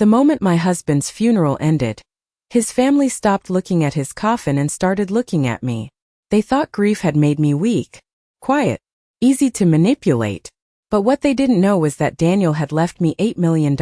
The moment my husband's funeral ended, his family stopped looking at his coffin and started looking at me. They thought grief had made me weak, quiet, easy to manipulate. But what they didn't know was that Daniel had left me $8 million,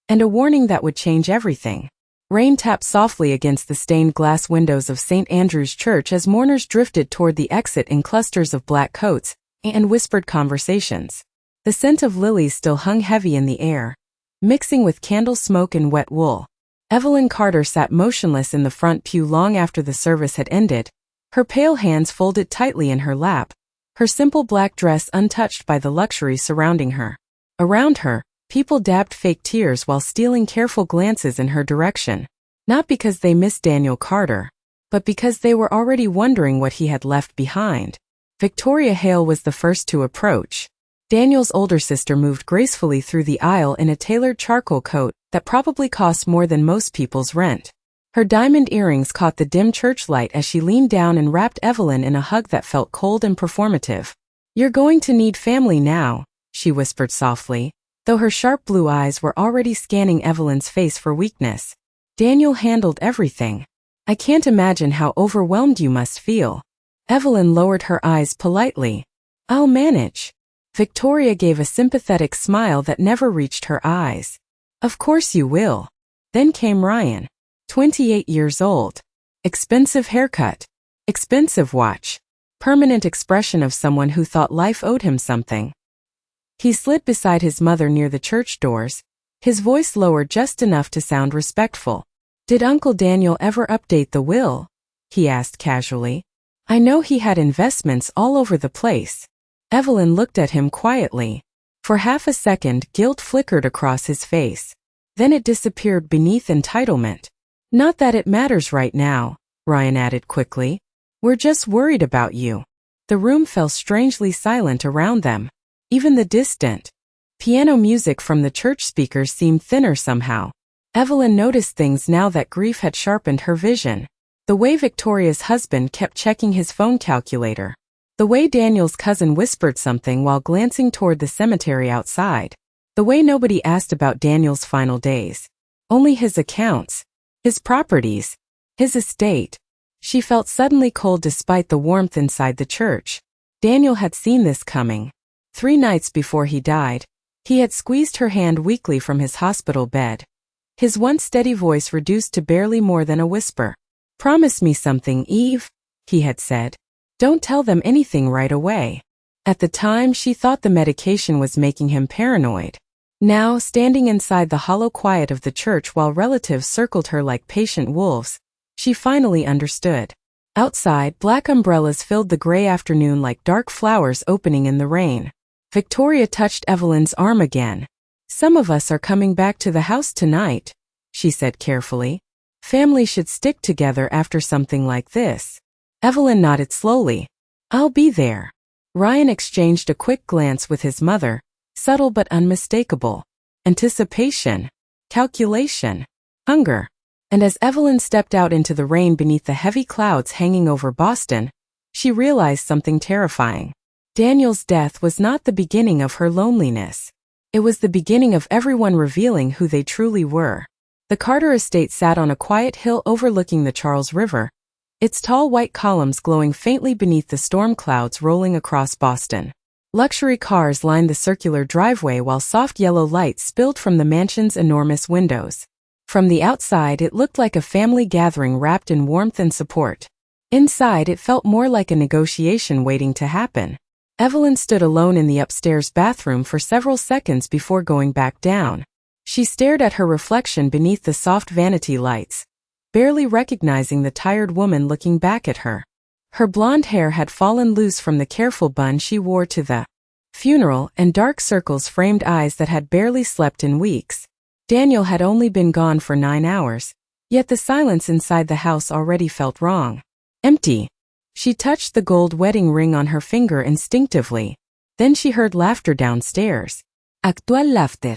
and a warning that would change everything. Rain tapped softly against the stained glass windows of St. Andrew's Church as mourners drifted toward the exit in clusters of black coats and whispered conversations. The scent of lilies still hung heavy in the air, mixing with candle smoke and wet wool. Evelyn Carter sat motionless in the front pew long after the service had ended, her pale hands folded tightly in her lap, her simple black dress untouched by the luxury surrounding her. Around her, people dabbed fake tears while stealing careful glances in her direction, not because they missed Daniel Carter, but because they were already wondering what he had left behind. Victoria Hale was the first to approach. Daniel's older sister moved gracefully through the aisle in a tailored charcoal coat that probably cost more than most people's rent. Her diamond earrings caught the dim church light as she leaned down and wrapped Evelyn in a hug that felt cold and performative. "You're going to need family now," she whispered softly, though her sharp blue eyes were already scanning Evelyn's face for weakness. "Daniel handled everything. I can't imagine how overwhelmed you must feel." Evelyn lowered her eyes politely. "I'll manage." Victoria gave a sympathetic smile that never reached her eyes. "Of course you will." Then came Ryan. 28 years old. Expensive haircut. Expensive watch. Permanent expression of someone who thought life owed him something. He slid beside his mother near the church doors, his voice lowered just enough to sound respectful. "Did Uncle Daniel ever update the will?" he asked casually. "I know he had investments all over the place." Evelyn looked at him quietly. For half a second, guilt flickered across his face. Then it disappeared beneath entitlement. "Not that it matters right now," Ryan added quickly. "We're just worried about you." The room fell strangely silent around them. Even the distant piano music from the church speakers seemed thinner somehow. Evelyn noticed things now that grief had sharpened her vision. The way Victoria's husband kept checking his phone calculator. The way Daniel's cousin whispered something while glancing toward the cemetery outside. The way nobody asked about Daniel's final days. Only his accounts. His properties. His estate. She felt suddenly cold despite the warmth inside the church. Daniel had seen this coming. 3 nights before he died, he had squeezed her hand weakly from his hospital bed. His once steady voice reduced to barely more than a whisper. "Promise me something, Eve," he had said. "Don't tell them anything right away." At the time, she thought the medication was making him paranoid. Now, standing inside the hollow quiet of the church while relatives circled her like patient wolves, she finally understood. Outside, black umbrellas filled the gray afternoon like dark flowers opening in the rain. Victoria touched Evelyn's arm again. "Some of us are coming back to the house tonight," she said carefully. "Family should stick together after something like this." Evelyn nodded slowly. "I'll be there." Ryan exchanged a quick glance with his mother, subtle but unmistakable. Anticipation. Calculation. Hunger. And as Evelyn stepped out into the rain beneath the heavy clouds hanging over Boston, she realized something terrifying. Daniel's death was not the beginning of her loneliness. It was the beginning of everyone revealing who they truly were. The Carter estate sat on a quiet hill overlooking the Charles River, its tall white columns glowing faintly beneath the storm clouds rolling across Boston. Luxury cars lined the circular driveway while soft yellow light spilled from the mansion's enormous windows. From the outside, it looked like a family gathering wrapped in warmth and support. Inside, it felt more like a negotiation waiting to happen. Evelyn stood alone in the upstairs bathroom for several seconds before going back down. She stared at her reflection beneath the soft vanity lights, barely recognizing the tired woman looking back at her. Her blonde hair had fallen loose from the careful bun she wore to the funeral, and dark circles framed eyes that had barely slept in weeks. Daniel had only been gone for 9 hours, yet the silence inside the house already felt wrong. Empty. She touched the gold wedding ring on her finger instinctively. Then she heard laughter downstairs. Actual laughter.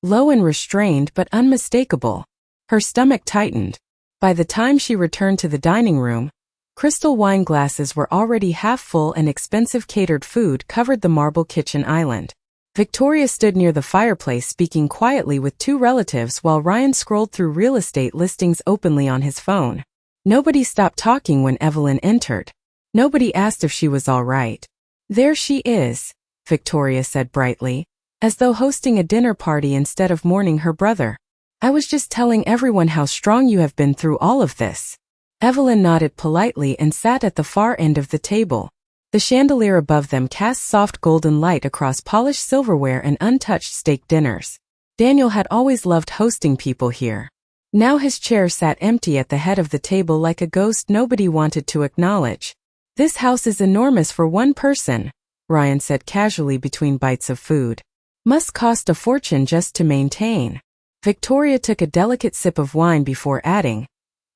Low and restrained but unmistakable. Her stomach tightened. By the time she returned to the dining room, crystal wine glasses were already half full and expensive catered food covered the marble kitchen island. Victoria stood near the fireplace speaking quietly with two relatives while Ryan scrolled through real estate listings openly on his phone. Nobody stopped talking when Evelyn entered. Nobody asked if she was all right. "There she is," Victoria said brightly, as though hosting a dinner party instead of mourning her brother. "I was just telling everyone how strong you have been through all of this." Evelyn nodded politely and sat at the far end of the table. The chandelier above them cast soft golden light across polished silverware and untouched steak dinners. Daniel had always loved hosting people here. Now his chair sat empty at the head of the table like a ghost nobody wanted to acknowledge. "This house is enormous for one person," Ryan said casually between bites of food. "Must cost a fortune just to maintain." Victoria took a delicate sip of wine before adding,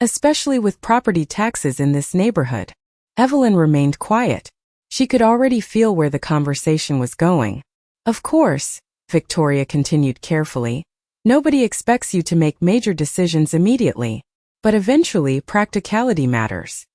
"Especially with property taxes in this neighborhood." Evelyn remained quiet. She could already feel where the conversation was going. "Of course," Victoria continued carefully, "nobody expects you to make major decisions immediately. But eventually practicality matters."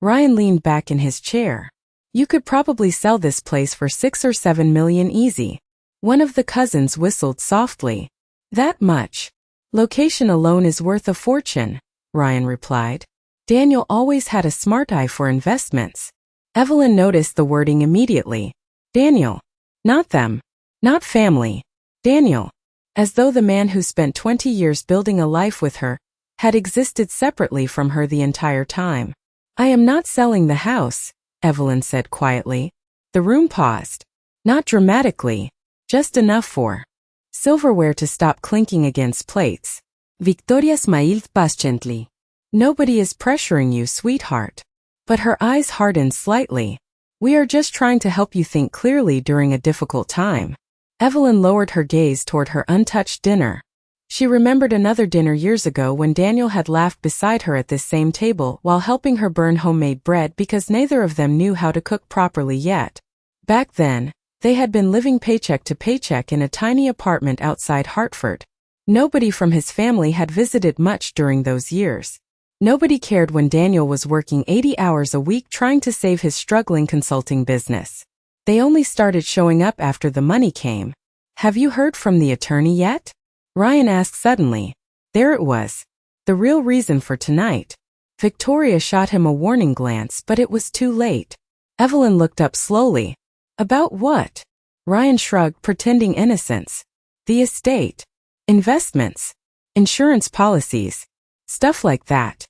Ryan leaned back in his chair. "You could probably sell this place for 6 or 7 million easy." One of the cousins whistled softly. "That much? Location alone is worth a fortune," Ryan replied. Daniel always had a smart eye for investments. Evelyn noticed the wording immediately. "Daniel. Not them. Not family. Daniel." As though the man who spent 20 years building a life with her had existed separately from her the entire time. "I am not selling the house," Evelyn said quietly. The room paused. Not dramatically, just enough for silverware to stop clinking against plates. Victoria smiled patiently. "Nobody is pressuring you, sweetheart." But her eyes hardened slightly. "We are just trying to help you think clearly during a difficult time." Evelyn lowered her gaze toward her untouched dinner. She remembered another dinner years ago when Daniel had laughed beside her at this same table while helping her burn homemade bread because neither of them knew how to cook properly yet. Back then, they had been living paycheck to paycheck in a tiny apartment outside Hartford. Nobody from his family had visited much during those years. Nobody cared when Daniel was working 80 hours a week trying to save his struggling consulting business. They only started showing up after the money came. "Have you heard from the attorney yet?" Ryan asked suddenly. There it was. The real reason for tonight. Victoria shot him a warning glance, but it was too late. Evelyn looked up slowly. "About what?" Ryan shrugged, pretending innocence. "The estate. Investments. Insurance policies. Stuff like that."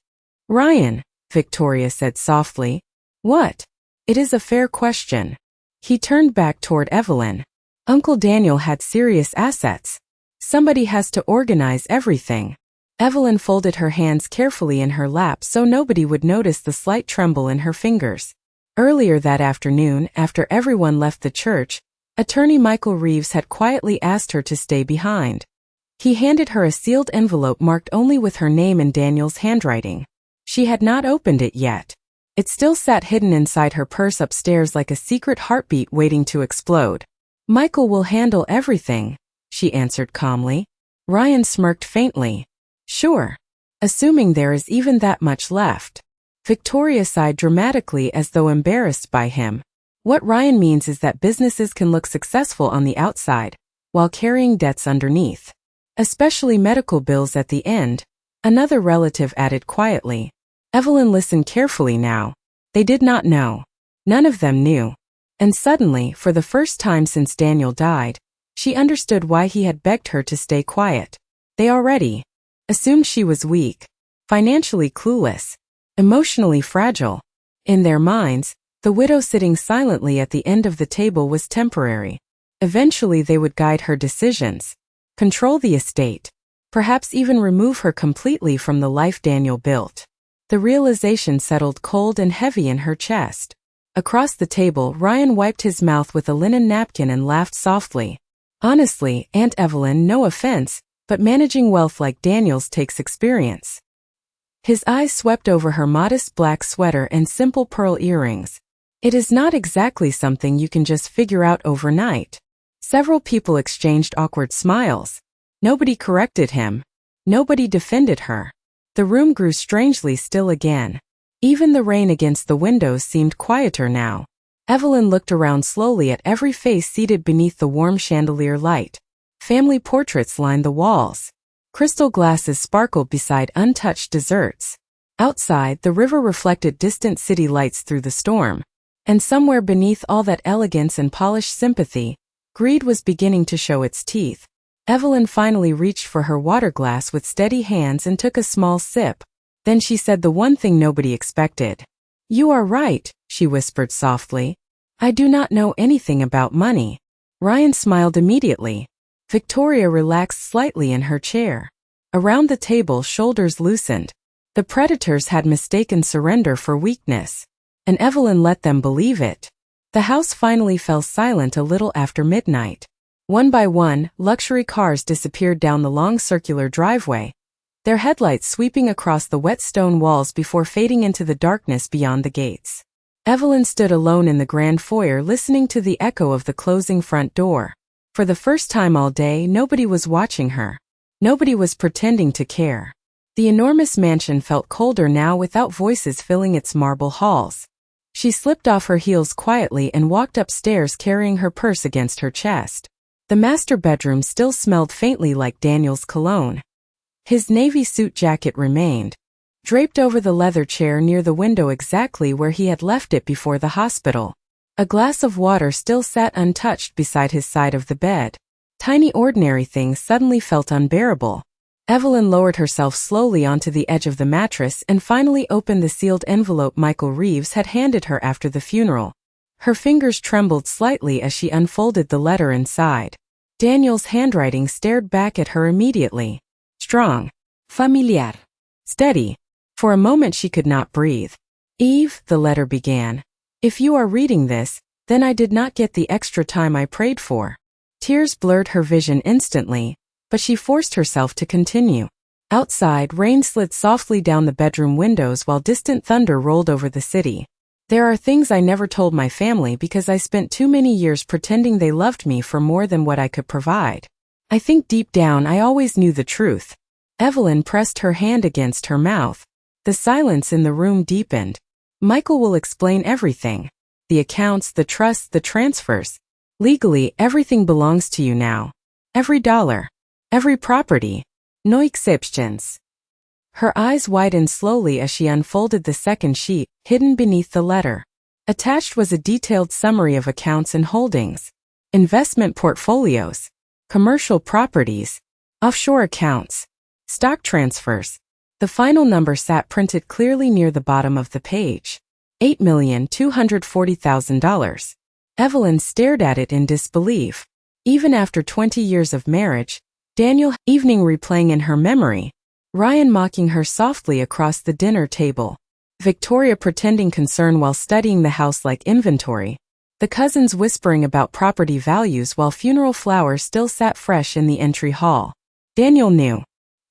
"Ryan," Victoria said softly. "What?" "It is a fair question." He turned back toward Evelyn. "Uncle Daniel had serious assets. Somebody has to organize everything." Evelyn folded her hands carefully in her lap so nobody would notice the slight tremble in her fingers. Earlier that afternoon, after everyone left the church, Attorney Michael Reeves had quietly asked her to stay behind. He handed her a sealed envelope marked only with her name in Daniel's handwriting. She had not opened it yet. It still sat hidden inside her purse upstairs like a secret heartbeat waiting to explode. "Michael will handle everything," she answered calmly. Ryan smirked faintly. "Sure. Assuming there is even that much left." Victoria sighed dramatically as though embarrassed by him. What Ryan means is that businesses can look successful on the outside, while carrying debts underneath. Especially medical bills at the end, another relative added quietly. Evelyn listened carefully now. They did not know. None of them knew. And suddenly, for the first time since Daniel died, she understood why he had begged her to stay quiet. They already assumed she was weak, financially clueless, emotionally fragile. In their minds, the widow sitting silently at the end of the table was temporary. Eventually they would guide her decisions, control the estate, perhaps even remove her completely from the life Daniel built. The realization settled cold and heavy in her chest. Across the table, Ryan wiped his mouth with a linen napkin and laughed softly. "Honestly, Aunt Evelyn, no offense, but managing wealth like Daniel's takes experience." His eyes swept over her modest black sweater and simple pearl earrings. "It is not exactly something you can just figure out overnight." Several people exchanged awkward smiles. Nobody corrected him. Nobody defended her. The room grew strangely still again. Even the rain against the windows seemed quieter now. Evelyn looked around slowly at every face seated beneath the warm chandelier light. Family portraits lined the walls. Crystal glasses sparkled beside untouched desserts. Outside, the river reflected distant city lights through the storm. And somewhere beneath all that elegance and polished sympathy, greed was beginning to show its teeth. Evelyn finally reached for her water glass with steady hands and took a small sip. Then she said the one thing nobody expected. "You are right," she whispered softly. "I do not know anything about money." Ryan smiled immediately. Victoria relaxed slightly in her chair. Around the table, shoulders loosened. The predators had mistaken surrender for weakness. And Evelyn let them believe it. The house finally fell silent a little after midnight. One by one, luxury cars disappeared down the long circular driveway, their headlights sweeping across the wet stone walls before fading into the darkness beyond the gates. Evelyn stood alone in the grand foyer listening to the echo of the closing front door. For the first time all day, nobody was watching her. Nobody was pretending to care. The enormous mansion felt colder now without voices filling its marble halls. She slipped off her heels quietly and walked upstairs carrying her purse against her chest. The master bedroom still smelled faintly like Daniel's cologne. His navy suit jacket remained draped over the leather chair near the window exactly where he had left it before the hospital. A glass of water still sat untouched beside his side of the bed. Tiny ordinary things suddenly felt unbearable. Evelyn lowered herself slowly onto the edge of the mattress and finally opened the sealed envelope Michael Reeves had handed her after the funeral. Her fingers trembled slightly as she unfolded the letter inside. Daniel's handwriting stared back at her immediately. Strong. Familiar. Steady. For a moment she could not breathe. "Eve," the letter began, "if you are reading this, then I did not get the extra time I prayed for." Tears blurred her vision instantly, but she forced herself to continue. Outside, rain slid softly down the bedroom windows while distant thunder rolled over the city. "There are things I never told my family because I spent too many years pretending they loved me for more than what I could provide. I think deep down I always knew the truth." Evelyn pressed her hand against her mouth. The silence in the room deepened. "Michael will explain everything. The accounts, the trusts, the transfers. Legally, everything belongs to you now. Every dollar. Every property. No exceptions." Her eyes widened slowly as she unfolded the second sheet, hidden beneath the letter. Attached was a detailed summary of accounts and holdings, investment portfolios, commercial properties, offshore accounts, stock transfers. The final number sat printed clearly near the bottom of the page. $8,240,000. Evelyn stared at it in disbelief. Even after 20 years of marriage, Daniel evening replaying in her memory, Ryan mocking her softly across the dinner table, Victoria pretending concern while studying the house like inventory, the cousins whispering about property values while funeral flowers still sat fresh in the entry hall. Daniel knew.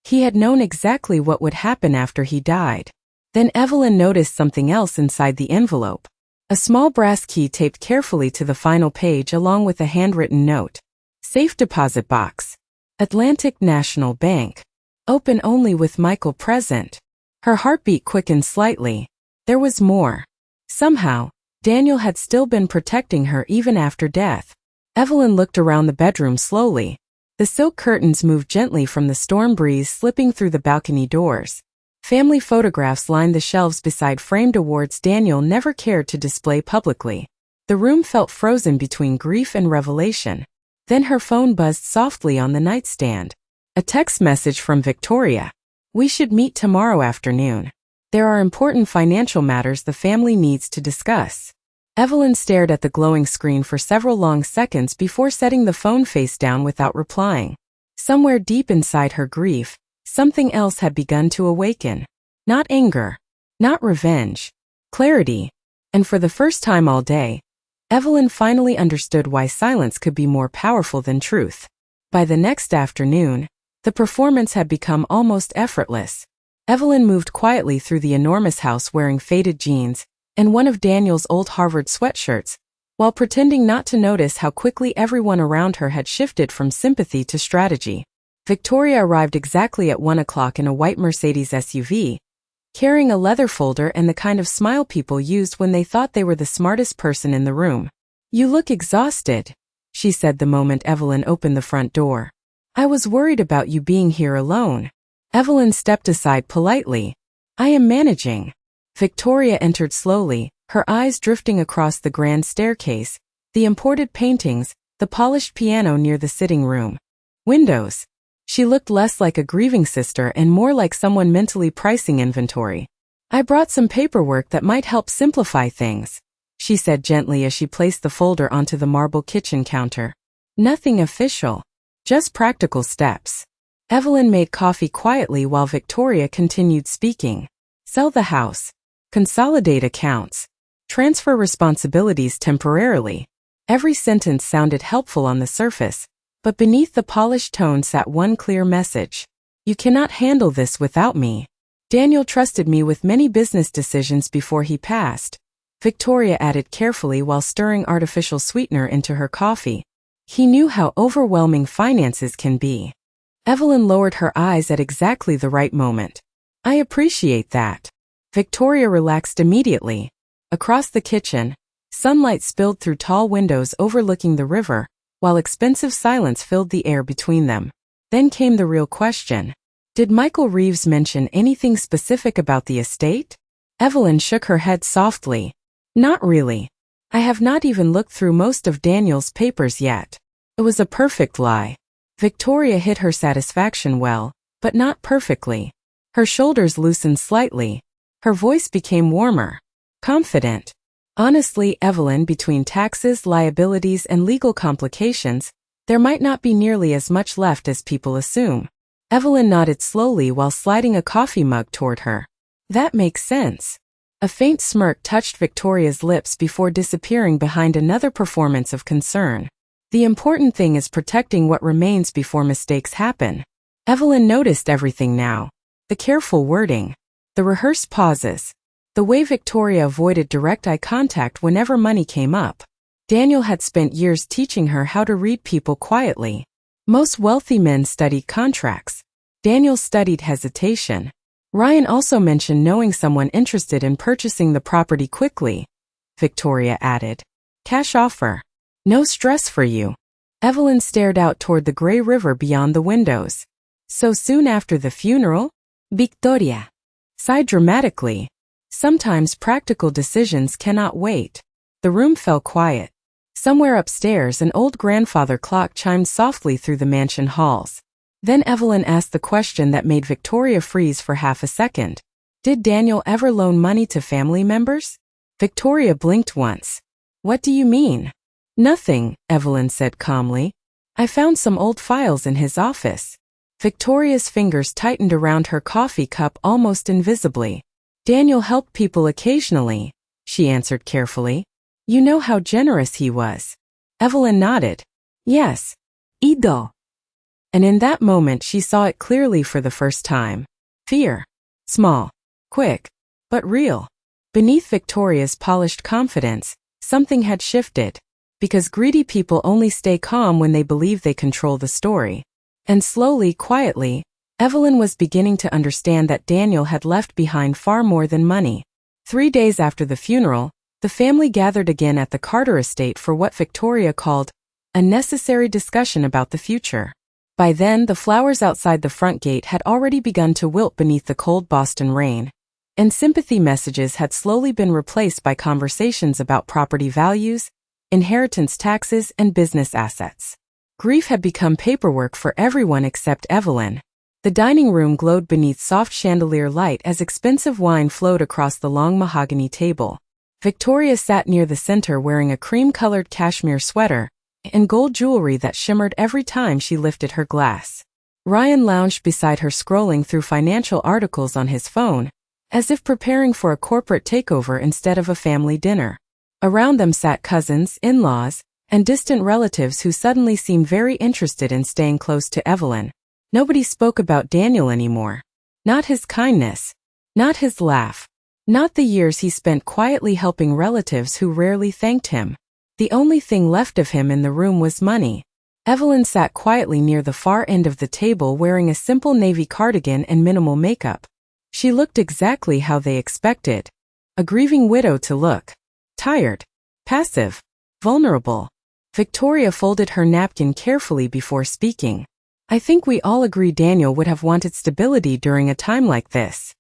He had known exactly what would happen after he died. Then Evelyn noticed something else inside the envelope. A small brass key taped carefully to the final page along with a handwritten note. Safe deposit box. Atlantic National Bank. Open only with Michael present. Her heartbeat quickened slightly. There was more. Somehow, Daniel had still been protecting her even after death. Evelyn looked around the bedroom slowly. The silk curtains moved gently from the storm breeze slipping through the balcony doors. Family photographs lined the shelves beside framed awards Daniel never cared to display publicly. The room felt frozen between grief and revelation. Then her phone buzzed softly on the nightstand. A text message from Victoria. "We should meet tomorrow afternoon. There are important financial matters the family needs to discuss." Evelyn stared at the glowing screen for several long seconds before setting the phone face down without replying. Somewhere deep inside her grief, something else had begun to awaken. Not anger. Not revenge. Clarity. And for the first time all day, Evelyn finally understood why silence could be more powerful than truth. By the next afternoon, the performance had become almost effortless. Evelyn moved quietly through the enormous house wearing faded jeans and one of Daniel's old Harvard sweatshirts, while pretending not to notice how quickly everyone around her had shifted from sympathy to strategy. Victoria arrived exactly at 1 o'clock in a white Mercedes SUV, carrying a leather folder and the kind of smile people used when they thought they were the smartest person in the room. "You look exhausted," she said the moment Evelyn opened the front door. "I was worried about you being here alone." Evelyn stepped aside politely. "I am managing." Victoria entered slowly, her eyes drifting across the grand staircase, the imported paintings, the polished piano near the sitting room. Windows. She looked less like a grieving sister and more like someone mentally pricing inventory. "I brought some paperwork that might help simplify things," she said gently as she placed the folder onto the marble kitchen counter. "Nothing official. Just practical steps." Evelyn made coffee quietly while Victoria continued speaking. "Sell the house. Consolidate accounts. Transfer responsibilities temporarily." Every sentence sounded helpful on the surface, but beneath the polished tone sat one clear message. "You cannot handle this without me. Daniel trusted me with many business decisions before he passed," Victoria added carefully while stirring artificial sweetener into her coffee. "He knew how overwhelming finances can be." Evelyn lowered her eyes at exactly the right moment. "I appreciate that." Victoria relaxed immediately. Across the kitchen, sunlight spilled through tall windows overlooking the river, while expensive silence filled the air between them. Then came the real question. Did Michael Reeves mention anything specific about the estate? Evelyn shook her head softly. "Not really. I have not even looked through most of Daniel's papers yet." It was a perfect lie. Victoria hid her satisfaction well, but not perfectly. Her shoulders loosened slightly. Her voice became warmer. Confident. "Honestly, Evelyn, between taxes, liabilities, and legal complications, there might not be nearly as much left as people assume." Evelyn nodded slowly while sliding a coffee mug toward her. "That makes sense." A faint smirk touched Victoria's lips before disappearing behind another performance of concern. "The important thing is protecting what remains before mistakes happen." Evelyn noticed everything now. The careful wording. The rehearsed pauses. The way Victoria avoided direct eye contact whenever money came up. Daniel had spent years teaching her how to read people quietly. Most wealthy men studied contracts. Daniel studied hesitation. Ryan also mentioned knowing someone interested in purchasing the property quickly. Victoria added. "Cash offer. No stress for you." Evelyn stared out toward the gray river beyond the windows. "So soon after the funeral?" Victoria sighed dramatically. Sometimes practical decisions cannot wait. The room fell quiet. Somewhere upstairs, an old grandfather clock chimed softly through the mansion halls. Then Evelyn asked the question that made Victoria freeze for half a second. Did Daniel ever loan money to family members? Victoria blinked once. "What do you mean?" "Nothing," Evelyn said calmly. "I found some old files in his office." Victoria's fingers tightened around her coffee cup almost invisibly. "Daniel helped people occasionally," she answered carefully. "You know how generous he was." Evelyn nodded. "Yes. Ido." And in that moment she saw it clearly for the first time. Fear. Small. Quick. But real. Beneath Victoria's polished confidence, something had shifted. Because greedy people only stay calm when they believe they control the story. And slowly, quietly, Evelyn was beginning to understand that Daniel had left behind far more than money. 3 days after the funeral, the family gathered again at the Carter estate for what Victoria called a necessary discussion about the future. By then, the flowers outside the front gate had already begun to wilt beneath the cold Boston rain, and sympathy messages had slowly been replaced by conversations about property values, inheritance taxes, and business assets. Grief had become paperwork for everyone except Evelyn. The dining room glowed beneath soft chandelier light as expensive wine flowed across the long mahogany table. Victoria sat near the center wearing a cream-colored cashmere sweater and gold jewelry that shimmered every time she lifted her glass. Ryan lounged beside her scrolling through financial articles on his phone, as if preparing for a corporate takeover instead of a family dinner. Around them sat cousins, in-laws, and distant relatives who suddenly seemed very interested in staying close to Evelyn. Nobody spoke about Daniel anymore. Not his kindness. Not his laugh. Not the years he spent quietly helping relatives who rarely thanked him. The only thing left of him in the room was money. Evelyn sat quietly near the far end of the table wearing a simple navy cardigan and minimal makeup. She looked exactly how they expected. A grieving widow to look. Tired. Passive. Vulnerable. Victoria folded her napkin carefully before speaking. I think we all agree Daniel would have wanted stability during a time like this.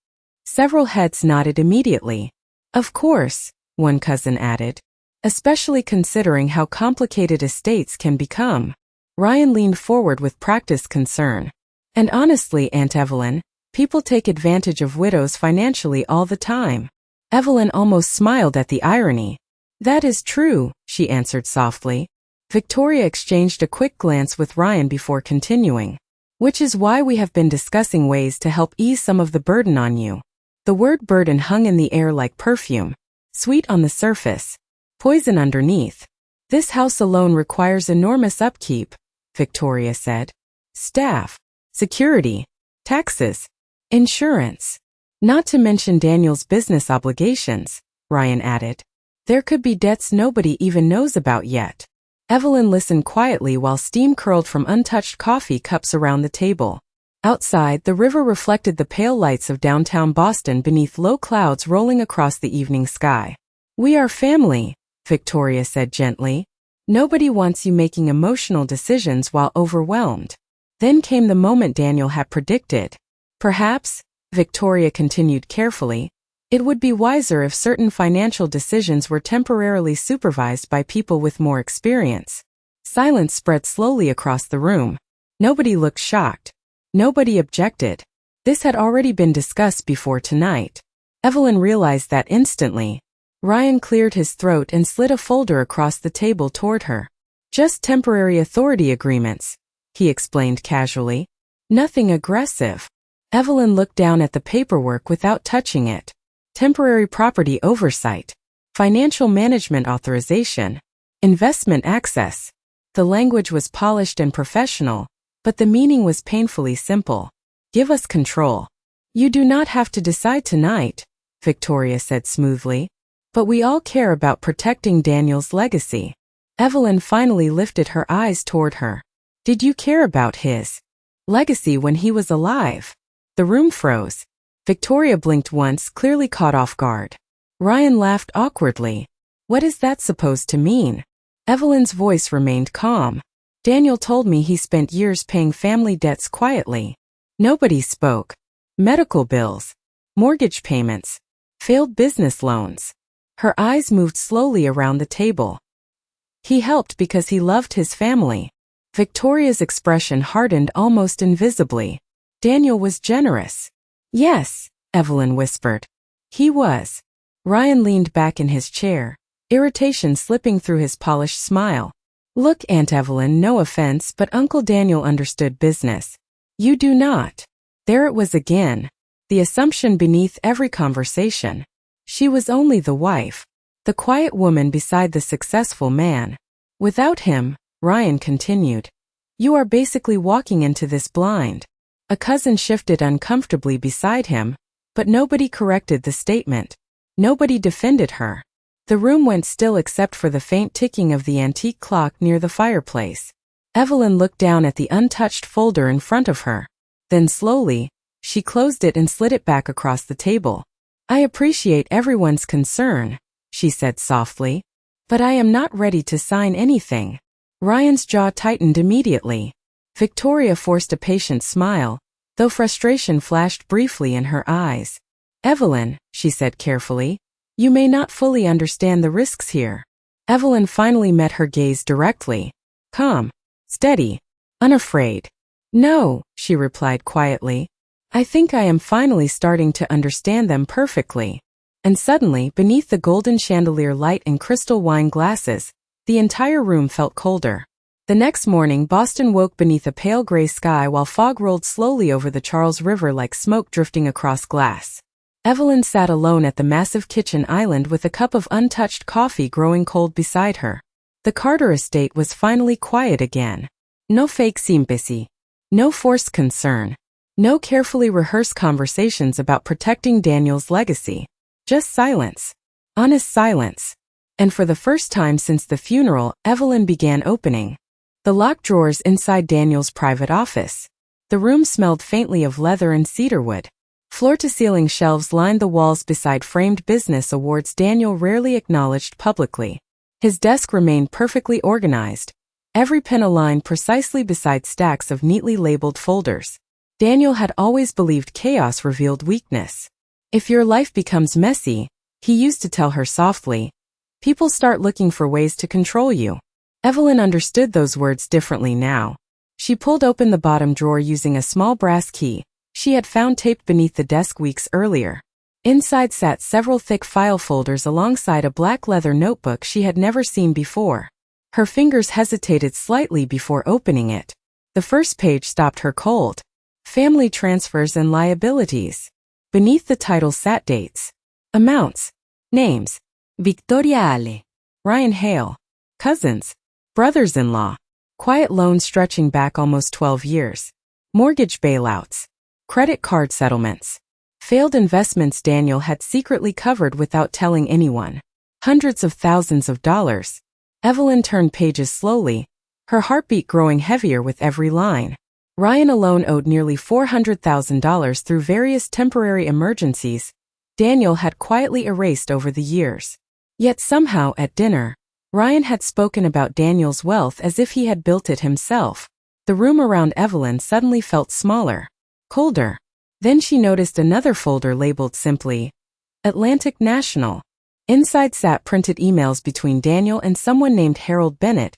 Several heads nodded immediately. Of course, one cousin added. Especially considering how complicated estates can become. Ryan leaned forward with practiced concern. And honestly, Aunt Evelyn, people take advantage of widows financially all the time. Evelyn almost smiled at the irony. That is true, she answered softly. Victoria exchanged a quick glance with Ryan before continuing. Which is why we have been discussing ways to help ease some of the burden on you. The word burden hung in the air like perfume. Sweet on the surface. Poison underneath. This house alone requires enormous upkeep, Victoria said. Staff. Security. Taxes. Insurance. Not to mention Daniel's business obligations, Ryan added. There could be debts nobody even knows about yet. Evelyn listened quietly while steam curled from untouched coffee cups around the table. Outside, the river reflected the pale lights of downtown Boston beneath low clouds rolling across the evening sky. We are family, Victoria said gently. Nobody wants you making emotional decisions while overwhelmed. Then came the moment Daniel had predicted. Perhaps, Victoria continued carefully, it would be wiser if certain financial decisions were temporarily supervised by people with more experience. Silence spread slowly across the room. Nobody looked shocked. Nobody objected. This had already been discussed before tonight. Evelyn realized that instantly. Ryan cleared his throat and slid a folder across the table toward her. Just temporary authority agreements, he explained casually. Nothing aggressive. Evelyn looked down at the paperwork without touching it. Temporary property oversight. Financial management authorization. Investment access. The language was polished and professional, but the meaning was painfully simple. Give us control. You do not have to decide tonight, Victoria said smoothly. But we all care about protecting Daniel's legacy. Evelyn finally lifted her eyes toward her. Did you care about his legacy when he was alive? The room froze. Victoria blinked once, clearly caught off guard. Ryan laughed awkwardly. What is that supposed to mean? Evelyn's voice remained calm. Daniel told me he spent years paying family debts quietly. Nobody spoke. Medical bills. Mortgage payments. Failed business loans. Her eyes moved slowly around the table. He helped because he loved his family. Victoria's expression hardened almost invisibly. Daniel was generous. Yes, Evelyn whispered. He was. Ryan leaned back in his chair, irritation slipping through his polished smile. Look, Aunt Evelyn, no offense, but Uncle Daniel understood business. You do not. There it was again. The assumption beneath every conversation. She was only the wife, the quiet woman beside the successful man. Without him, Ryan continued. You are basically walking into this blind. A cousin shifted uncomfortably beside him, but nobody corrected the statement. Nobody defended her. The room went still except for the faint ticking of the antique clock near the fireplace. Evelyn looked down at the untouched folder in front of her. Then slowly, she closed it and slid it back across the table. I appreciate everyone's concern, she said softly, but I am not ready to sign anything. Ryan's jaw tightened immediately. Victoria forced a patient smile, though frustration flashed briefly in her eyes. Evelyn, she said carefully, you may not fully understand the risks here. Evelyn finally met her gaze directly. Calm, steady, unafraid. No, she replied quietly. I think I am finally starting to understand them perfectly. And suddenly, beneath the golden chandelier light and crystal wine glasses, the entire room felt colder. The next morning, Boston woke beneath a pale gray sky while fog rolled slowly over the Charles River like smoke drifting across glass. Evelyn sat alone at the massive kitchen island with a cup of untouched coffee growing cold beside her. The Carter estate was finally quiet again. No fake sympathy. No forced concern. No carefully rehearsed conversations about protecting Daniel's legacy. Just silence. Honest silence. And for the first time since the funeral, Evelyn began opening the locked drawers inside Daniel's private office. The room smelled faintly of leather and cedarwood. Floor-to-ceiling shelves lined the walls beside framed business awards Daniel rarely acknowledged publicly. His desk remained perfectly organized, every pen aligned precisely beside stacks of neatly labeled folders. Daniel had always believed chaos revealed weakness. If your life becomes messy, he used to tell her softly, people start looking for ways to control you. Evelyn understood those words differently now. She pulled open the bottom drawer using a small brass key she had found taped beneath the desk weeks earlier. Inside sat several thick file folders alongside a black leather notebook she had never seen before. Her fingers hesitated slightly before opening it. The first page stopped her cold. Family transfers and liabilities. Beneath the title sat dates, amounts, names. Victoria Ale, Ryan Hale, cousins, brothers-in-law, quiet loans stretching back almost 12 years, mortgage bailouts, credit card settlements, failed investments Daniel had secretly covered without telling anyone, hundreds of thousands of dollars. Evelyn turned pages slowly, her heartbeat growing heavier with every line. Ryan alone owed nearly $400,000 through various temporary emergencies Daniel had quietly erased over the years. Yet somehow at dinner, Ryan had spoken about Daniel's wealth as if he had built it himself. The room around Evelyn suddenly felt smaller, colder. Then she noticed another folder labeled simply, Atlantic National. Inside sat printed emails between Daniel and someone named Harold Bennett,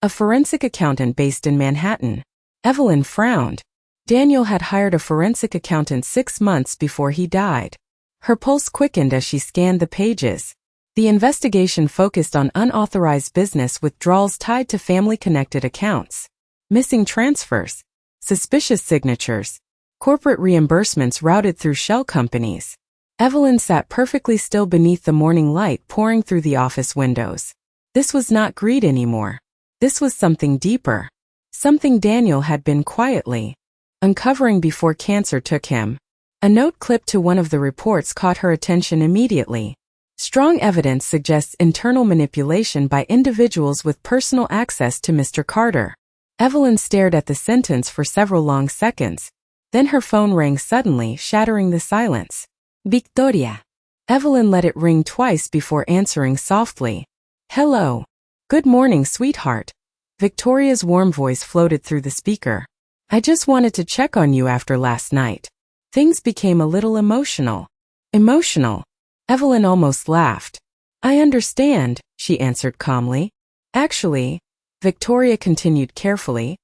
a forensic accountant based in Manhattan. Evelyn frowned. Daniel had hired a forensic accountant 6 months before he died. Her pulse quickened as she scanned the pages. The investigation focused on unauthorized business withdrawals tied to family-connected accounts, missing transfers, suspicious signatures, corporate reimbursements routed through shell companies. Evelyn sat perfectly still beneath the morning light pouring through the office windows. This was not greed anymore. This was something deeper. Something Daniel had been quietly uncovering before cancer took him. A note clipped to one of the reports caught her attention immediately. Strong evidence suggests internal manipulation by individuals with personal access to Mr. Carter. Evelyn stared at the sentence for several long seconds. Then her phone rang suddenly, shattering the silence. Victoria. Evelyn let it ring twice before answering softly. Hello. Good morning, sweetheart. Victoria's warm voice floated through the speaker. I just wanted to check on you after last night. Things became a little emotional. Emotional? Evelyn almost laughed. I understand, she answered calmly. Actually, Victoria continued carefully,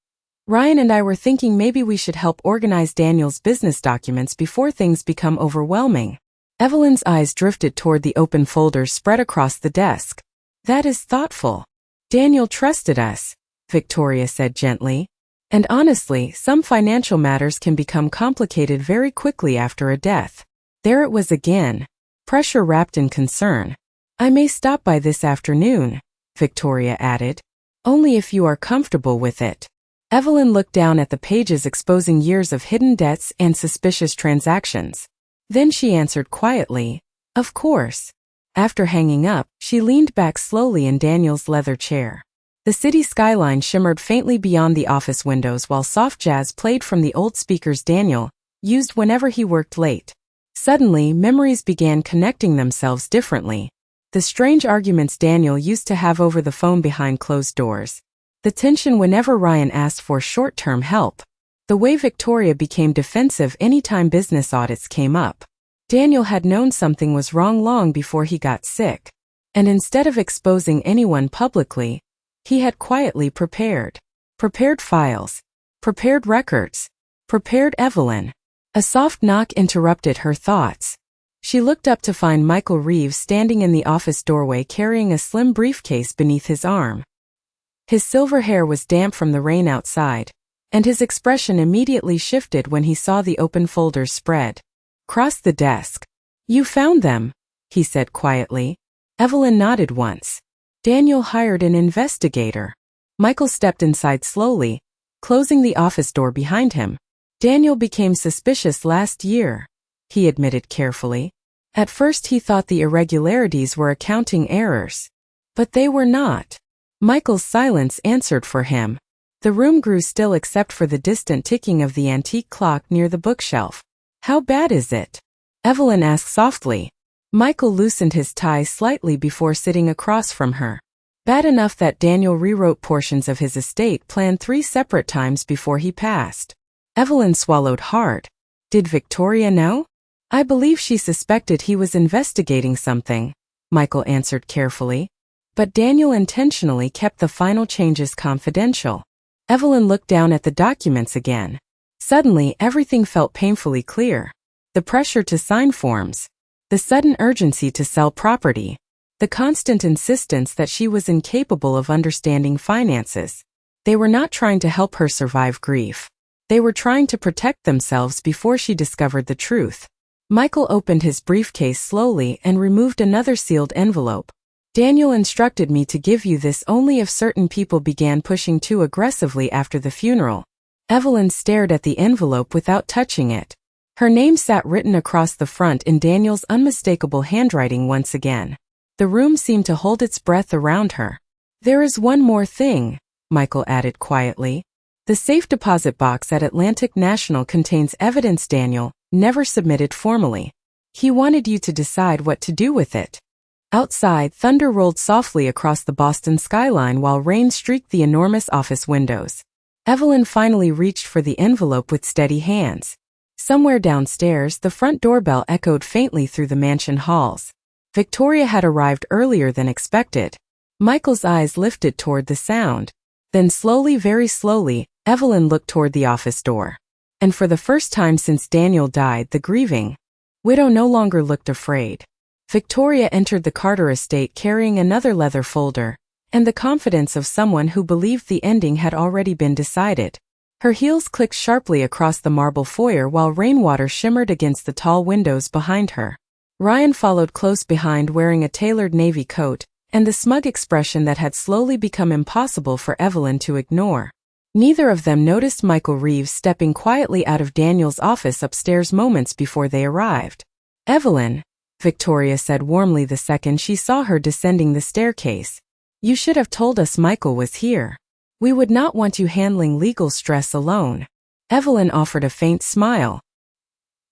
Ryan and I were thinking maybe we should help organize Daniel's business documents before things become overwhelming. Evelyn's eyes drifted toward the open folders spread across the desk. That is thoughtful. Daniel trusted us, Victoria said gently. And honestly, some financial matters can become complicated very quickly after a death. There it was again. Pressure wrapped in concern. I may stop by this afternoon, Victoria added. Only if you are comfortable with it. Evelyn looked down at the pages exposing years of hidden debts and suspicious transactions. Then she answered quietly, of course. After hanging up, she leaned back slowly in Daniel's leather chair. The city skyline shimmered faintly beyond the office windows while soft jazz played from the old speakers Daniel used whenever he worked late. Suddenly, memories began connecting themselves differently. The strange arguments Daniel used to have over the phone behind closed doors. The tension whenever Ryan asked for short-term help. The way Victoria became defensive anytime business audits came up. Daniel had known something was wrong long before he got sick. And instead of exposing anyone publicly, he had quietly prepared. Prepared files. Prepared records. Prepared Evelyn. A soft knock interrupted her thoughts. She looked up to find Michael Reeves standing in the office doorway carrying a slim briefcase beneath his arm. His silver hair was damp from the rain outside, and his expression immediately shifted when he saw the open folders spread across the desk. You found them, he said quietly. Evelyn nodded once. Daniel hired an investigator. Michael stepped inside slowly, closing the office door behind him. Daniel became suspicious last year, he admitted carefully. At first he thought the irregularities were accounting errors. But they were not. Michael's silence answered for him. The room grew still except for the distant ticking of the antique clock near the bookshelf. How bad is it? Evelyn asked softly. Michael loosened his tie slightly before sitting across from her. Bad enough that Daniel rewrote portions of his estate plan 3 separate times before he passed. Evelyn swallowed hard. Did Victoria know? I believe she suspected he was investigating something, Michael answered carefully. But Daniel intentionally kept the final changes confidential. Evelyn looked down at the documents again. Suddenly, everything felt painfully clear. The pressure to sign forms. The sudden urgency to sell property. The constant insistence that she was incapable of understanding finances. They were not trying to help her survive grief. They were trying to protect themselves before she discovered the truth. Michael opened his briefcase slowly and removed another sealed envelope. Daniel instructed me to give you this only if certain people began pushing too aggressively after the funeral. Evelyn stared at the envelope without touching it. Her name sat written across the front in Daniel's unmistakable handwriting once again. The room seemed to hold its breath around her. There is one more thing, Michael added quietly. The safe deposit box at Atlantic National contains evidence Daniel never submitted formally. He wanted you to decide what to do with it. Outside, thunder rolled softly across the Boston skyline while rain streaked the enormous office windows. Evelyn finally reached for the envelope with steady hands. Somewhere downstairs, the front doorbell echoed faintly through the mansion halls. Victoria had arrived earlier than expected. Michael's eyes lifted toward the sound. Then slowly, very slowly, Evelyn looked toward the office door. And for the first time since Daniel died, the grieving widow no longer looked afraid. Victoria entered the Carter estate carrying another leather folder, and the confidence of someone who believed the ending had already been decided. Her heels clicked sharply across the marble foyer while rainwater shimmered against the tall windows behind her. Ryan followed close behind wearing a tailored navy coat, and the smug expression that had slowly become impossible for Evelyn to ignore. Neither of them noticed Michael Reeves stepping quietly out of Daniel's office upstairs moments before they arrived. Evelyn, Victoria said warmly the second she saw her descending the staircase. You should have told us Michael was here. We would not want you handling legal stress alone. Evelyn offered a faint smile.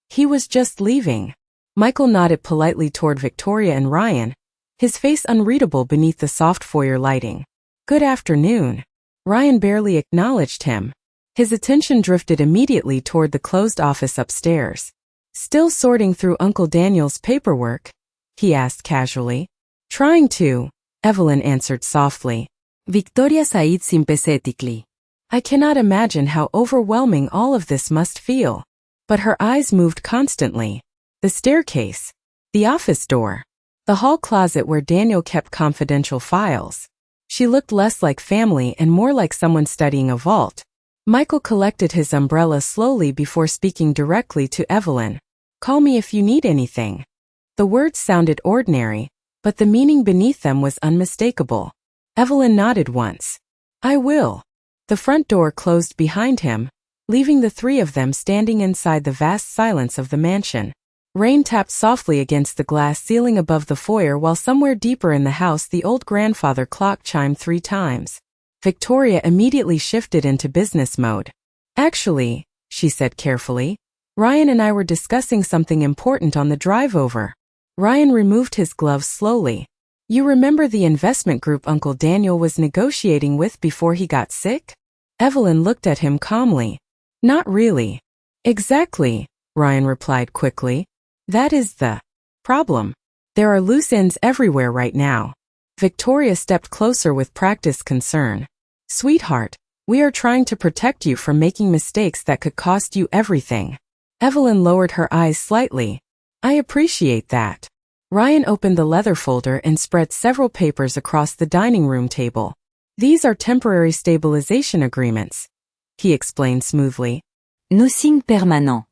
He was just leaving. Michael nodded politely toward Victoria and Ryan, his face unreadable beneath the soft foyer lighting. Good afternoon. Ryan barely acknowledged him. His attention drifted immediately toward the closed office upstairs. Still sorting through Uncle Daniel's paperwork? He asked casually. Trying to, Evelyn answered softly. Victoria sighed sympathetically. I cannot imagine how overwhelming all of this must feel. But her eyes moved constantly. The staircase. The office door. The hall closet where Daniel kept confidential files. She looked less like family and more like someone studying a vault. Michael collected his umbrella slowly before speaking directly to Evelyn. Call me if you need anything. The words sounded ordinary, but the meaning beneath them was unmistakable. Evelyn nodded once. I will. The front door closed behind him, leaving the three of them standing inside the vast silence of the mansion. Rain tapped softly against the glass ceiling above the foyer while somewhere deeper in the house the old grandfather clock chimed 3 times. Victoria immediately shifted into business mode. Actually, she said carefully, Ryan and I were discussing something important on the drive over. Ryan removed his gloves slowly. You remember the investment group Uncle Daniel was negotiating with before he got sick? Evelyn looked at him calmly. Not really. Exactly, Ryan replied quickly. That is the problem. There are loose ends everywhere right now. Victoria stepped closer with practiced concern. Sweetheart, we are trying to protect you from making mistakes that could cost you everything. Evelyn lowered her eyes slightly. I appreciate that. Ryan opened the leather folder and spread several papers across the dining room table. These are temporary stabilization agreements, he explained smoothly. Nos signes permanents.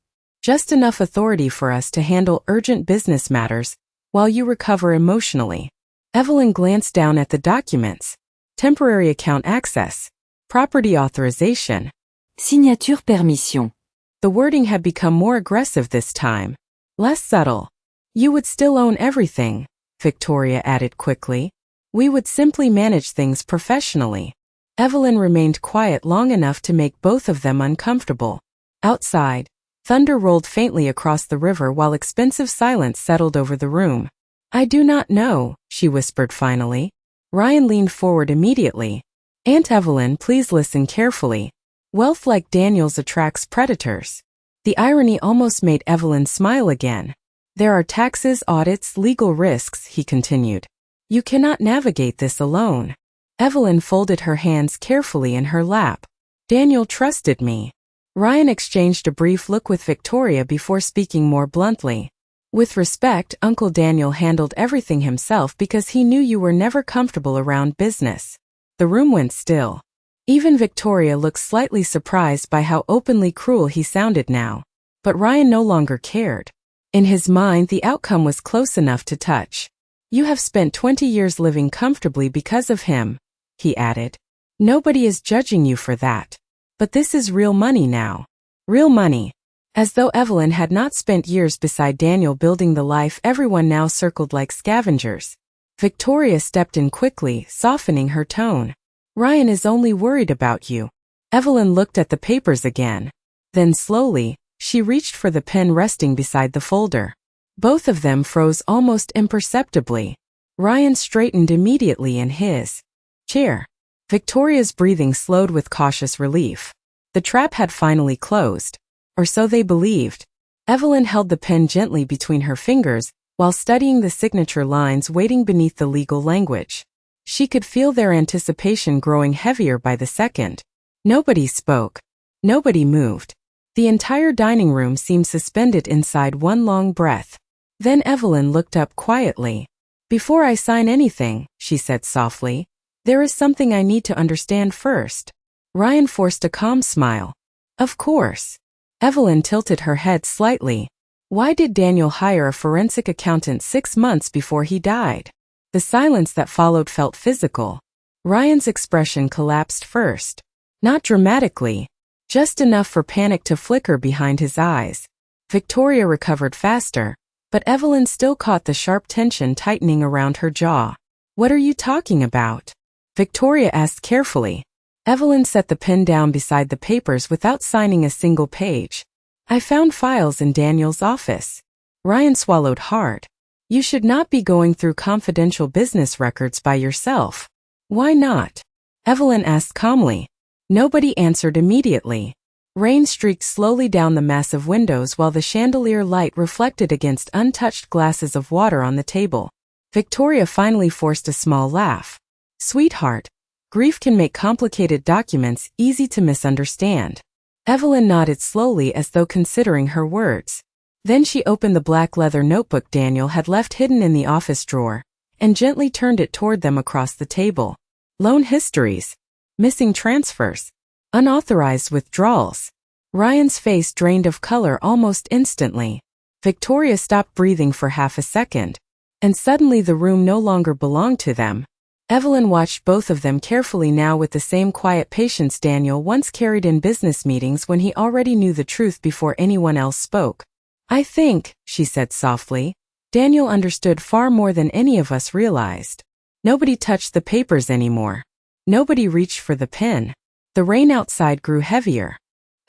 Just enough authority for us to handle urgent business matters while you recover emotionally. Evelyn glanced down at the documents. Temporary account access. Property authorization. Signature permission. The wording had become more aggressive this time. Less subtle. You would still own everything, Victoria added quickly. We would simply manage things professionally. Evelyn remained quiet long enough to make both of them uncomfortable. Outside, Thunder rolled faintly across the river while expensive silence settled over the room. I do not know, she whispered finally. Ryan leaned forward immediately. Aunt Evelyn, please listen carefully. Wealth like Daniel's attracts predators. The irony almost made Evelyn smile again. There are taxes, audits, legal risks, he continued. You cannot navigate this alone. Evelyn folded her hands carefully in her lap. Daniel trusted me. Ryan exchanged a brief look with Victoria before speaking more bluntly. With respect, Uncle Daniel handled everything himself because he knew you were never comfortable around business. The room went still. Even Victoria looked slightly surprised by how openly cruel he sounded now. But Ryan no longer cared. In his mind, the outcome was close enough to touch. You have spent 20 years living comfortably because of him, he added. Nobody is judging you for that. But this is real money now. Real money. As though Evelyn had not spent years beside Daniel building the life everyone now circled like scavengers. Victoria stepped in quickly, softening her tone. Ryan is only worried about you. Evelyn looked at the papers again. Then slowly, she reached for the pen resting beside the folder. Both of them froze almost imperceptibly. Ryan straightened immediately in his chair. Victoria's breathing slowed with cautious relief. The trap had finally closed. Or so they believed. Evelyn held the pen gently between her fingers, while studying the signature lines waiting beneath the legal language. She could feel their anticipation growing heavier by the second. Nobody spoke. Nobody moved. The entire dining room seemed suspended inside one long breath. Then Evelyn looked up quietly. Before I sign anything, she said softly, there is something I need to understand first. Ryan forced a calm smile. Of course. Evelyn tilted her head slightly. Why did Daniel hire a forensic accountant 6 months before he died? The silence that followed felt physical. Ryan's expression collapsed first. Not dramatically. Just enough for panic to flicker behind his eyes. Victoria recovered faster, but Evelyn still caught the sharp tension tightening around her jaw. What are you talking about? Victoria asked carefully. Evelyn set the pen down beside the papers without signing a single page. I found files in Daniel's office. Ryan swallowed hard. You should not be going through confidential business records by yourself. Why not? Evelyn asked calmly. Nobody answered immediately. Rain streaked slowly down the massive windows while the chandelier light reflected against untouched glasses of water on the table. Victoria finally forced a small laugh. Sweetheart, grief can make complicated documents easy to misunderstand. Evelyn nodded slowly as though considering her words. Then she opened the black leather notebook Daniel had left hidden in the office drawer, and gently turned it toward them across the table. Loan histories. Missing transfers. Unauthorized withdrawals. Ryan's face drained of color almost instantly. Victoria stopped breathing for half a second. And suddenly the room no longer belonged to them. Evelyn watched both of them carefully now with the same quiet patience Daniel once carried in business meetings when he already knew the truth before anyone else spoke. I think, she said softly, Daniel understood far more than any of us realized. Nobody touched the papers anymore. Nobody reached for the pen. The rain outside grew heavier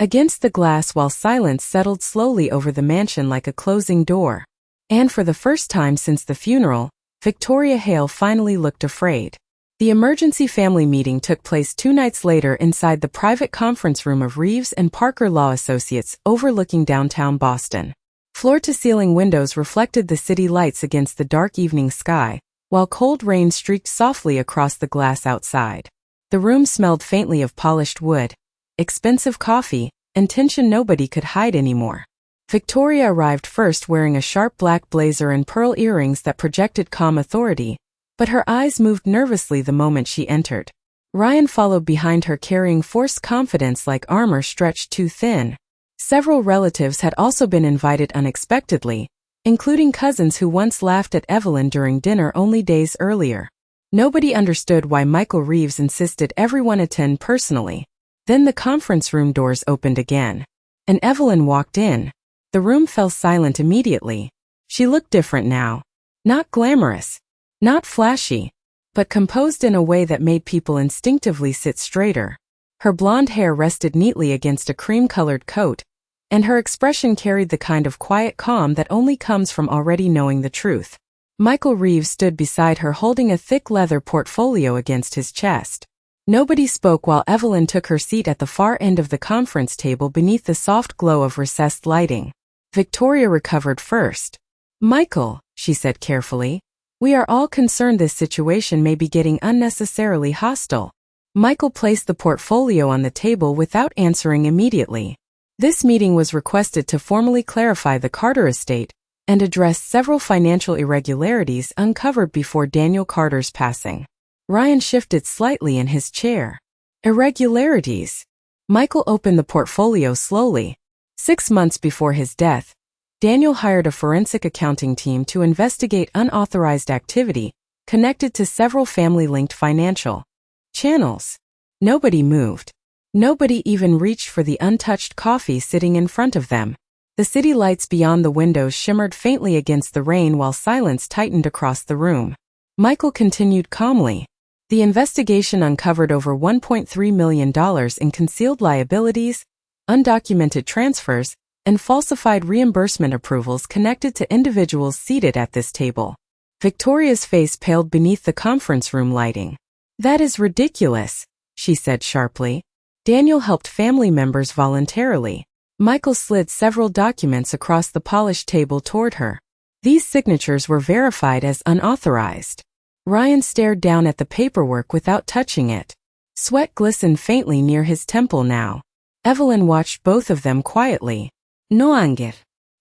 against the glass while silence settled slowly over the mansion like a closing door. And for the first time since the funeral, Victoria Hale finally looked afraid. The emergency family meeting took place 2 nights later inside the private conference room of Reeves and Parker Law Associates overlooking downtown Boston. Floor-to-ceiling windows reflected the city lights against the dark evening sky, while cold rain streaked softly across the glass outside. The room smelled faintly of polished wood, expensive coffee, and tension nobody could hide anymore. Victoria arrived first wearing a sharp black blazer and pearl earrings that projected calm authority, but her eyes moved nervously the moment she entered. Ryan followed behind her carrying forced confidence like armor stretched too thin. Several relatives had also been invited unexpectedly, including cousins who once laughed at Evelyn during dinner only days earlier. Nobody understood why Michael Reeves insisted everyone attend personally. Then the conference room doors opened again, and Evelyn walked in. The room fell silent immediately. She looked different now. Not glamorous. Not flashy. But composed in a way that made people instinctively sit straighter. Her blonde hair rested neatly against a cream-colored coat, and her expression carried the kind of quiet calm that only comes from already knowing the truth. Michael Reeves stood beside her holding a thick leather portfolio against his chest. Nobody spoke while Evelyn took her seat at the far end of the conference table beneath the soft glow of recessed lighting. Victoria recovered first. "Michael," she said carefully, "we are all concerned this situation may be getting unnecessarily hostile." Michael placed the portfolio on the table without answering immediately. This meeting was requested to formally clarify the Carter estate and address several financial irregularities uncovered before Daniel Carter's passing. Ryan shifted slightly in his chair. Irregularities. Michael opened the portfolio slowly. 6 months before his death, Daniel hired a forensic accounting team to investigate unauthorized activity connected to several family-linked financial channels. Nobody moved. Nobody even reached for the untouched coffee sitting in front of them. The city lights beyond the windows shimmered faintly against the rain while silence tightened across the room. Michael continued calmly. The investigation uncovered over $1.3 million in concealed liabilities, undocumented transfers, and falsified reimbursement approvals connected to individuals seated at this table. Victoria's face paled beneath the conference room lighting. "That is ridiculous," she said sharply. "Daniel helped family members voluntarily." Michael slid several documents across the polished table toward her. These signatures were verified as unauthorized. Ryan stared down at the paperwork without touching it. Sweat glistened faintly near his temple now. Evelyn watched both of them quietly. "No anger.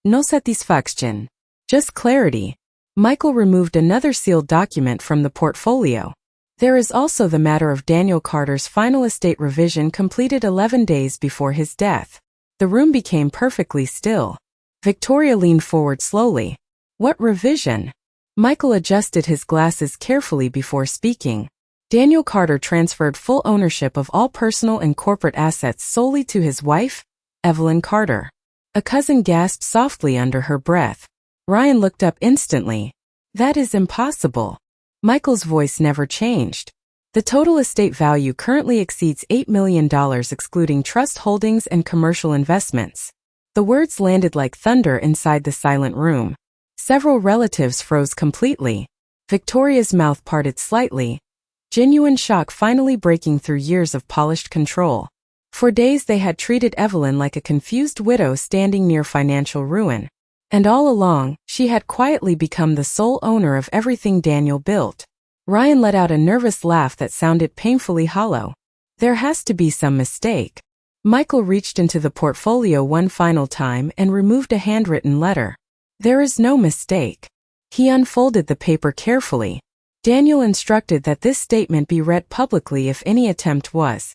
No satisfaction. Just clarity." Michael removed another sealed document from the portfolio. "There is also the matter of Daniel Carter's final estate revision completed 11 days before his death." The room became perfectly still. Victoria leaned forward slowly. "What revision?" Michael adjusted his glasses carefully before speaking. Daniel Carter transferred full ownership of all personal and corporate assets solely to his wife, Evelyn Carter. A cousin gasped softly under her breath. Ryan looked up instantly. "That is impossible." Michael's voice never changed. "The total estate value currently exceeds $8 million excluding trust holdings and commercial investments." The words landed like thunder inside the silent room. Several relatives froze completely. Victoria's mouth parted slightly, genuine shock finally breaking through years of polished control. For days they had treated Evelyn like a confused widow standing near financial ruin. And all along, she had quietly become the sole owner of everything Daniel built. Ryan let out a nervous laugh that sounded painfully hollow. "There has to be some mistake." Michael reached into the portfolio one final time and removed a handwritten letter. "There is no mistake." He unfolded the paper carefully. Daniel instructed that this statement be read publicly if any attempt was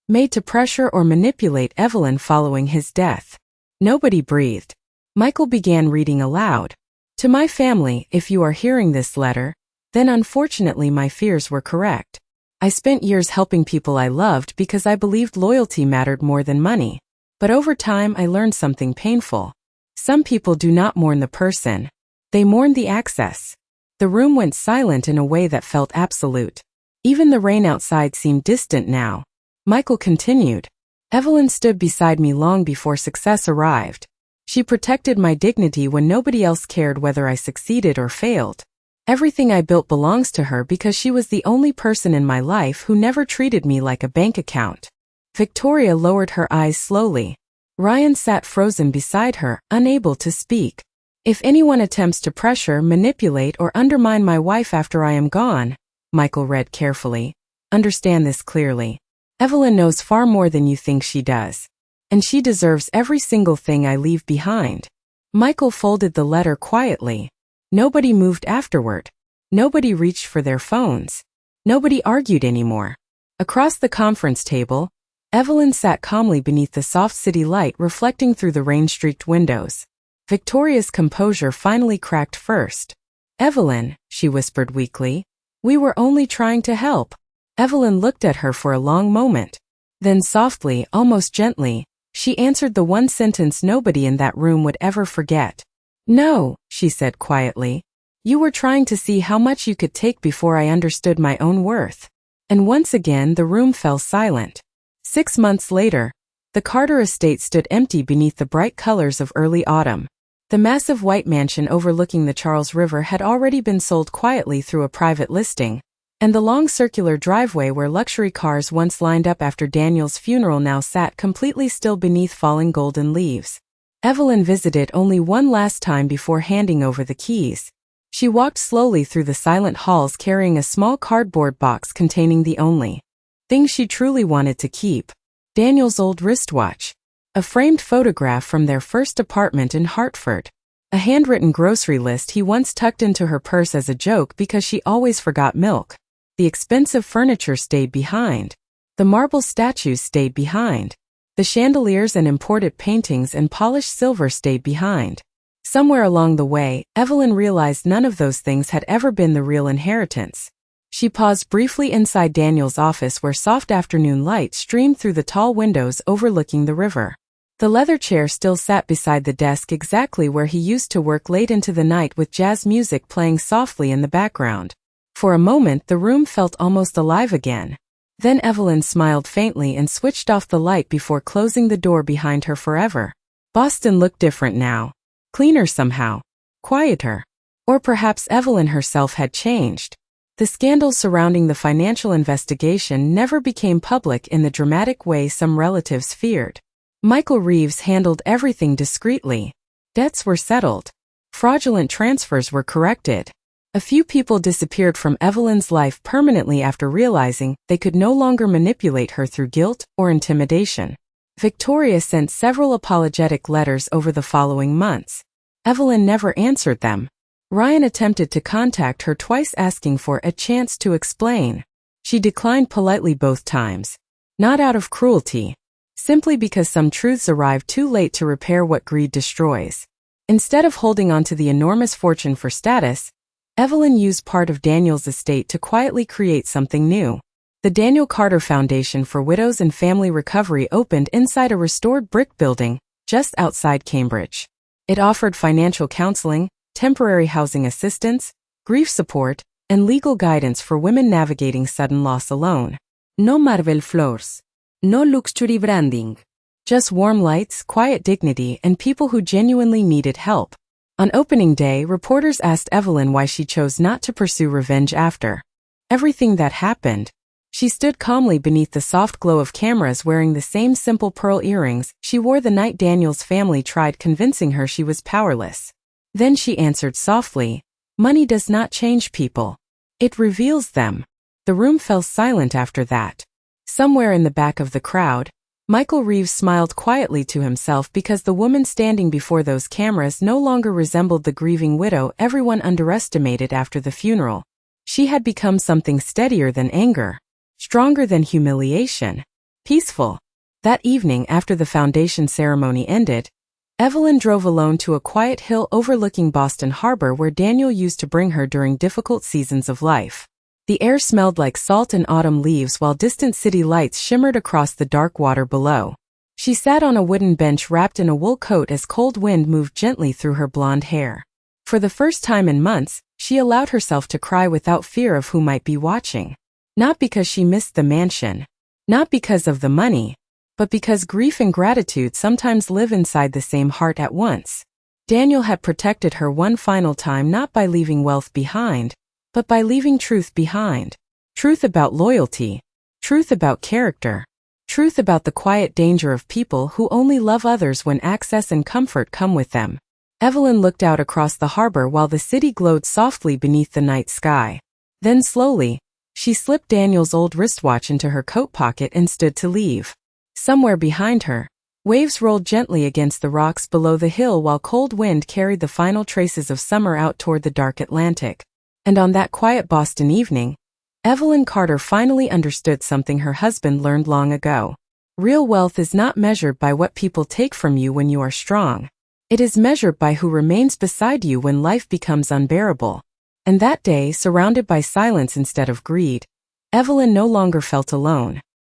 made to pressure or manipulate Evelyn following his death. Nobody breathed. Michael began reading aloud. "To my family, if you are hearing this letter, then unfortunately my fears were correct. I spent years helping people I loved because I believed loyalty mattered more than money. But over time I learned something painful. Some people do not mourn the person. They mourn the access." The room went silent in a way that felt absolute. Even the rain outside seemed distant now. Michael continued. "Evelyn stood beside me long before success arrived. She protected my dignity when nobody else cared whether I succeeded or failed. Everything I built belongs to her because she was the only person in my life who never treated me like a bank account." Victoria lowered her eyes slowly. Ryan sat frozen beside her, unable to speak. "If anyone attempts to pressure, manipulate, or undermine my wife after I am gone," Michael read carefully, "understand this clearly. Evelyn knows far more than you think she does. And she deserves every single thing I leave behind." Michael folded the letter quietly. Nobody moved afterward. Nobody reached for their phones. Nobody argued anymore. Across the conference table, Evelyn sat calmly beneath the soft city light reflecting through the rain-streaked windows. Victoria's composure finally cracked first. "Evelyn," she whispered weakly, "we were only trying to help." Evelyn looked at her for a long moment. Then softly, almost gently, she answered the one sentence nobody in that room would ever forget. "No," she said quietly. "You were trying to see how much you could take before I understood my own worth." And once again the room fell silent. 6 months later, The Carter estate stood empty beneath the bright colors of early autumn. The massive white mansion overlooking the Charles River had already been sold quietly through a private listing, and the long circular driveway where luxury cars once lined up after Daniel's funeral now sat completely still beneath falling golden leaves. Evelyn visited only one last time before handing over the keys. She walked slowly through the silent halls carrying a small cardboard box containing the only thing she truly wanted to keep: Daniel's old wristwatch. A framed photograph from their first apartment in Hartford. A handwritten grocery list he once tucked into her purse as a joke because she always forgot milk. The expensive furniture stayed behind. The marble statues stayed behind. The chandeliers and imported paintings and polished silver stayed behind. Somewhere along the way, Evelyn realized none of those things had ever been the real inheritance. She paused briefly inside Daniel's office where soft afternoon light streamed through the tall windows overlooking the river. The leather chair still sat beside the desk exactly where he used to work late into the night with jazz music playing softly in the background. For a moment the room felt almost alive again. Then Evelyn smiled faintly and switched off the light before closing the door behind her forever. Boston looked different now. Cleaner somehow. Quieter. Or perhaps Evelyn herself had changed. The scandals surrounding the financial investigation never became public in the dramatic way some relatives feared. Michael Reeves handled everything discreetly. Debts were settled. Fraudulent transfers were corrected. A few people disappeared from Evelyn's life permanently after realizing they could no longer manipulate her through guilt or intimidation. Victoria sent several apologetic letters over the following months. Evelyn never answered them. Ryan attempted to contact her twice asking for a chance to explain. She declined politely both times. Not out of cruelty. Simply because some truths arrived too late to repair what greed destroys. Instead of holding on to the enormous fortune for status, Evelyn used part of Daniel's estate to quietly create something new. The Daniel Carter Foundation for Widows and Family Recovery opened inside a restored brick building just outside Cambridge. It offered financial counseling, temporary housing assistance, grief support, and legal guidance for women navigating sudden loss alone. No Marvel floors. No luxury branding. Just warm lights, quiet dignity, and people who genuinely needed help. On opening day, reporters asked Evelyn why she chose not to pursue revenge after everything that happened. She stood calmly beneath the soft glow of cameras wearing the same simple pearl earrings she wore the night Daniel's family tried convincing her she was powerless. Then she answered softly, "Money does not change people. It reveals them." The room fell silent after that. Somewhere in the back of the crowd, Michael Reeves smiled quietly to himself because the woman standing before those cameras no longer resembled the grieving widow everyone underestimated after the funeral. She had become something steadier than anger, stronger than humiliation, peaceful. That evening after the foundation ceremony ended, Evelyn drove alone to a quiet hill overlooking Boston Harbor where Daniel used to bring her during difficult seasons of life. The air smelled like salt and autumn leaves while distant city lights shimmered across the dark water below. She sat on a wooden bench wrapped in a wool coat as cold wind moved gently through her blonde hair. For the first time in months, she allowed herself to cry without fear of who might be watching. Not because she missed the mansion. Not because of the money. But because grief and gratitude sometimes live inside the same heart at once. Daniel had protected her one final time not by leaving wealth behind, but by leaving truth behind. Truth about loyalty. Truth about character. Truth about the quiet danger of people who only love others when access and comfort come with them. Evelyn looked out across the harbor while the city glowed softly beneath the night sky. Then slowly, she slipped Daniel's old wristwatch into her coat pocket and stood to leave. Somewhere behind her, waves rolled gently against the rocks below the hill while cold wind carried the final traces of summer out toward the dark Atlantic. And on that quiet Boston evening, Evelyn Carter finally understood something her husband learned long ago. Real wealth is not measured by what people take from you when you are strong. It is measured by who remains beside you when life becomes unbearable. And that day, surrounded by silence instead of greed, Evelyn no longer felt alone.